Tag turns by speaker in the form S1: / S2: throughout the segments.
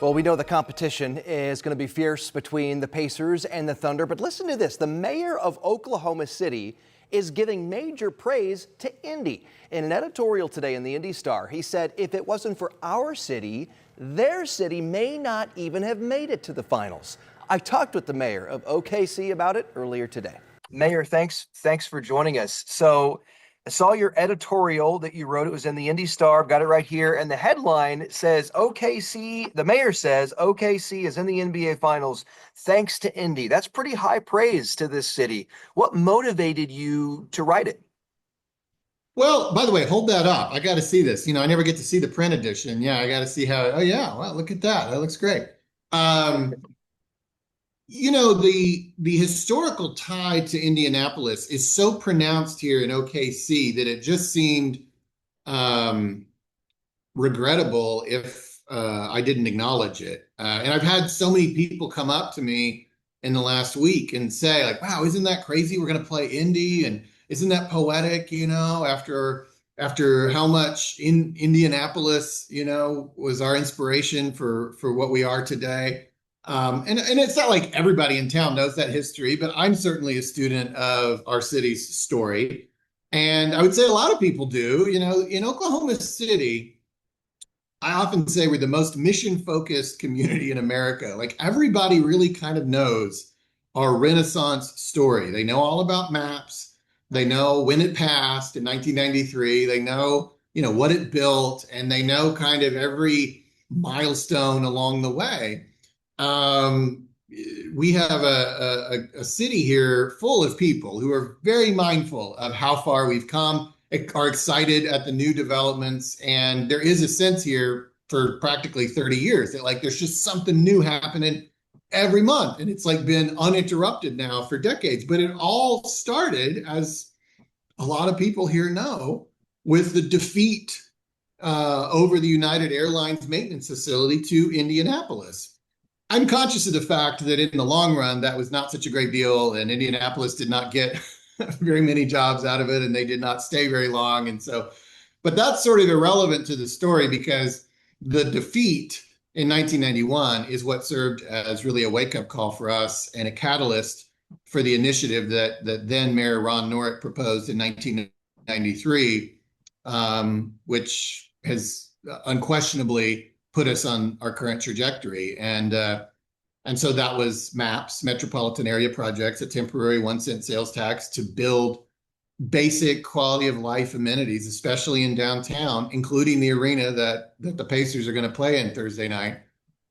S1: Well, we know the competition is going to be fierce between the Pacers and the Thunder, but listen to this. The mayor of Oklahoma City is giving major praise to Indy. In an editorial today in the Indy Star, he said if it wasn't for our city, their city may not even have made it to the finals. I talked with the mayor of OKC about it earlier today. Mayor, thanks for joining us. So I saw your editorial that you wrote. It was in the Indy Star. I've got it right here. And the headline says OKC, the mayor says OKC is in the NBA Finals thanks to Indy. That's pretty high praise to this city. What motivated you to write it?
S2: Well, by the way, hold that up. I got to see this. I never get to see the print edition. Yeah, I got to see how. Oh, yeah. Wow, look at that. That looks great. The historical tie to Indianapolis is so pronounced here in OKC that it just seemed regrettable if I didn't acknowledge it. And I've had so many people come up to me in the last week and say, like, wow, isn't that crazy? We're going to play Indy, and isn't that poetic, after how much in Indianapolis, was our inspiration for what we are today. And it's not like everybody in town knows that history, but I'm certainly a student of our city's story. And I would say a lot of people do. In Oklahoma City, I often say we're the most mission-focused community in America. Like, everybody really kind of knows our Renaissance story. They know all about maps. They know when it passed in 1993. They know, what it built, and they know kind of every milestone along the way. We have a city here full of people who are very mindful of how far we've come, are excited at the new developments. And there is a sense here for practically 30 years that, like, there's just something new happening every month. And it's like been uninterrupted now for decades. But it all started, as a lot of people here know, with the defeat over the United Airlines maintenance facility to Indianapolis. I'm conscious of the fact that in the long run, that was not such a great deal, and Indianapolis did not get very many jobs out of it, and they did not stay very long. But that's sort of irrelevant to the story, because the defeat in 1991 is what served as really a wake-up call for us and a catalyst for the initiative that then Mayor Ron Norrick proposed in 1993, which has unquestionably put us on our current trajectory. And so that was MAPS, Metropolitan Area Projects, a temporary 1-cent sales tax to build basic quality of life amenities, especially in downtown, including the arena that the Pacers are going to play in Thursday night.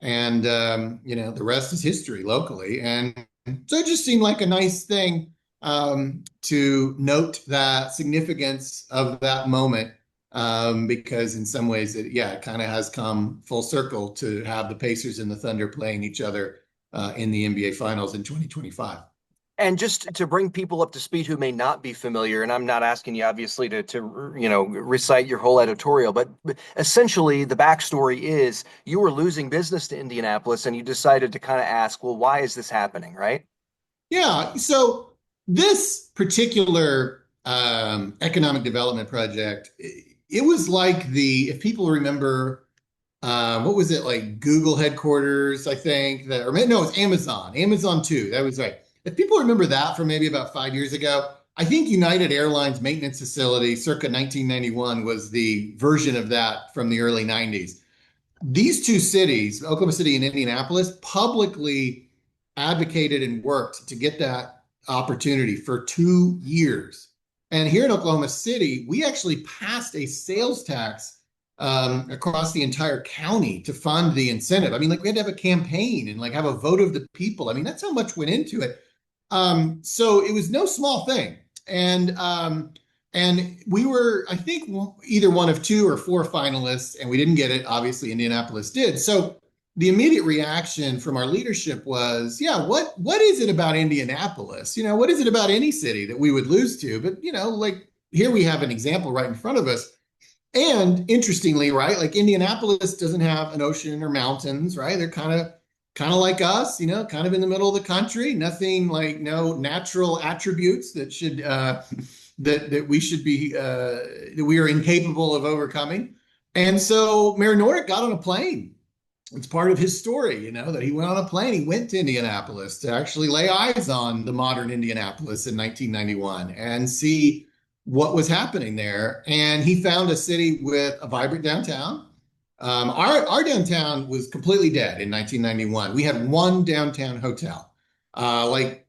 S2: And, the rest is history locally. And so it just seemed like a nice thing to note that significance of that moment. Because in some ways, it kind of has come full circle to have the Pacers and the Thunder playing each other in the NBA Finals in 2025.
S1: And just to bring people up to speed who may not be familiar, and I'm not asking you obviously to recite your whole editorial, but essentially the backstory is you were losing business to Indianapolis, and you decided to kind of ask, well, why is this happening, right?
S2: Yeah. So this particular economic development project, it was like if people remember, what was it, like Google headquarters, I think, it's Amazon too. That was right. If people remember that from maybe about 5 years ago, I think United Airlines maintenance facility circa 1991 was the version of that from the early 90s. These two cities, Oklahoma City and Indianapolis, publicly advocated and worked to get that opportunity for 2 years. And here in Oklahoma City, we actually passed a sales tax across the entire county to fund the incentive. I mean, like, we had to have a campaign and have a vote of the people. I mean, that's how much went into it. So it was no small thing. And we were, I think, either one of 2 or 4 finalists, and we didn't get it. Obviously, Indianapolis did. So the immediate reaction from our leadership was, what is it about Indianapolis? What is it about any city that we would lose to? But, here we have an example right in front of us. And interestingly, right, like, Indianapolis doesn't have an ocean or mountains, right? They're kind of like us, kind of in the middle of the country. Nothing, like, no natural attributes that should that we should be that we are incapable of overcoming. And so Mayor Norrick got on a plane it's part of his story, that he went on a plane. He went to Indianapolis to actually lay eyes on the modern Indianapolis in 1991 and see what was happening there. And he found a city with a vibrant downtown. Our downtown was completely dead in 1991. We had one downtown hotel, like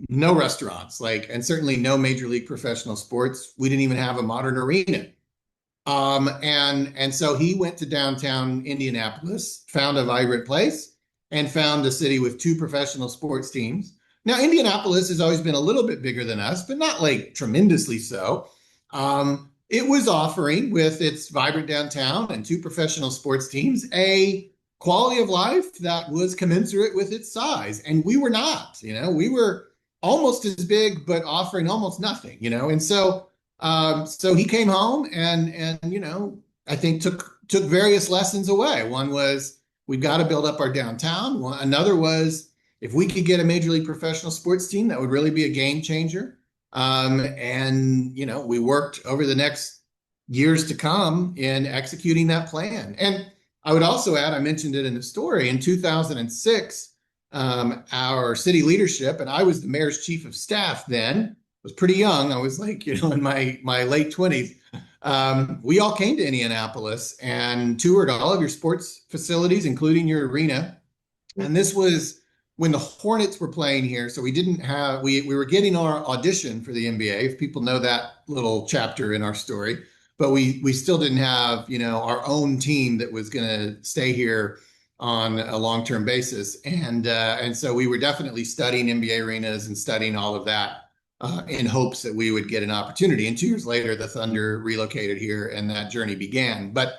S2: no restaurants, and certainly no major league professional sports. We didn't even have a modern arena. And so he went to downtown Indianapolis, found a vibrant place, and found a city with two professional sports teams. Now, Indianapolis has always been a little bit bigger than us, but not like tremendously so. It was offering, with its vibrant downtown and two professional sports teams, a quality of life that was commensurate with its size. And we were not, we were almost as big, but offering almost nothing, and so he came home and I think took various lessons away. One was, we've got to build up our downtown. Another was, if we could get a major league professional sports team, that would really be a game changer. And we worked over the next years to come in executing that plan. And I would also add, I mentioned it in the story, in 2006, our city leadership, and I was the mayor's chief of staff then, was pretty young. I was in my late 20s. We all came to Indianapolis and toured all of your sports facilities, including your arena. And this was when the Hornets were playing here. So we were getting our audition for the NBA, if people know that little chapter in our story, but we still didn't have, our own team that was going to stay here on a long-term basis. And so we were definitely studying NBA arenas and studying all of that, in hopes that we would get an opportunity. And 2 years later, the Thunder relocated here and that journey began. But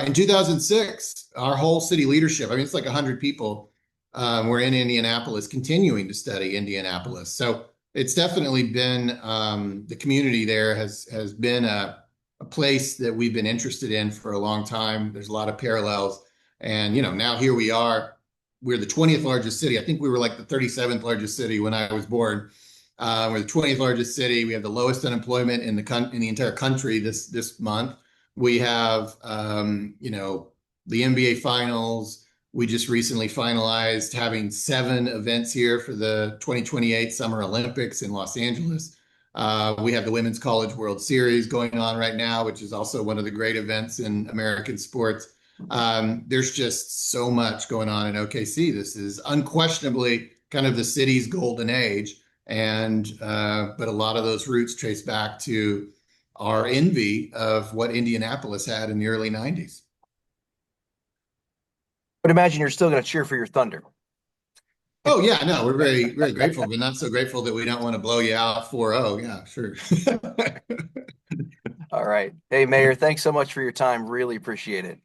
S2: in 2006, our whole city leadership, it's like 100 people, were in Indianapolis continuing to study Indianapolis. So it's definitely been, the community there has been a place that we've been interested in for a long time. There's a lot of parallels. And, now here we are. We're the 20th largest city. I think we were like the 37th largest city when I was born. We're the 20th largest city. We have the lowest unemployment in the entire country this month. We have, the NBA finals. We just recently finalized having 7 events here for the 2028 Summer Olympics in Los Angeles. We have the Women's College World Series going on right now, which is also one of the great events in American sports. There's just so much going on in OKC. This is unquestionably kind of the city's golden age. But a lot of those roots trace back to our envy of what Indianapolis had in the early 90s.
S1: But imagine you're still going to cheer for your Thunder.
S2: Oh yeah, no, we're very, very grateful, but not so grateful that we don't want to blow you out 4-0. Yeah, sure.
S1: All right. Hey, Mayor, thanks so much for your time. Really appreciate it.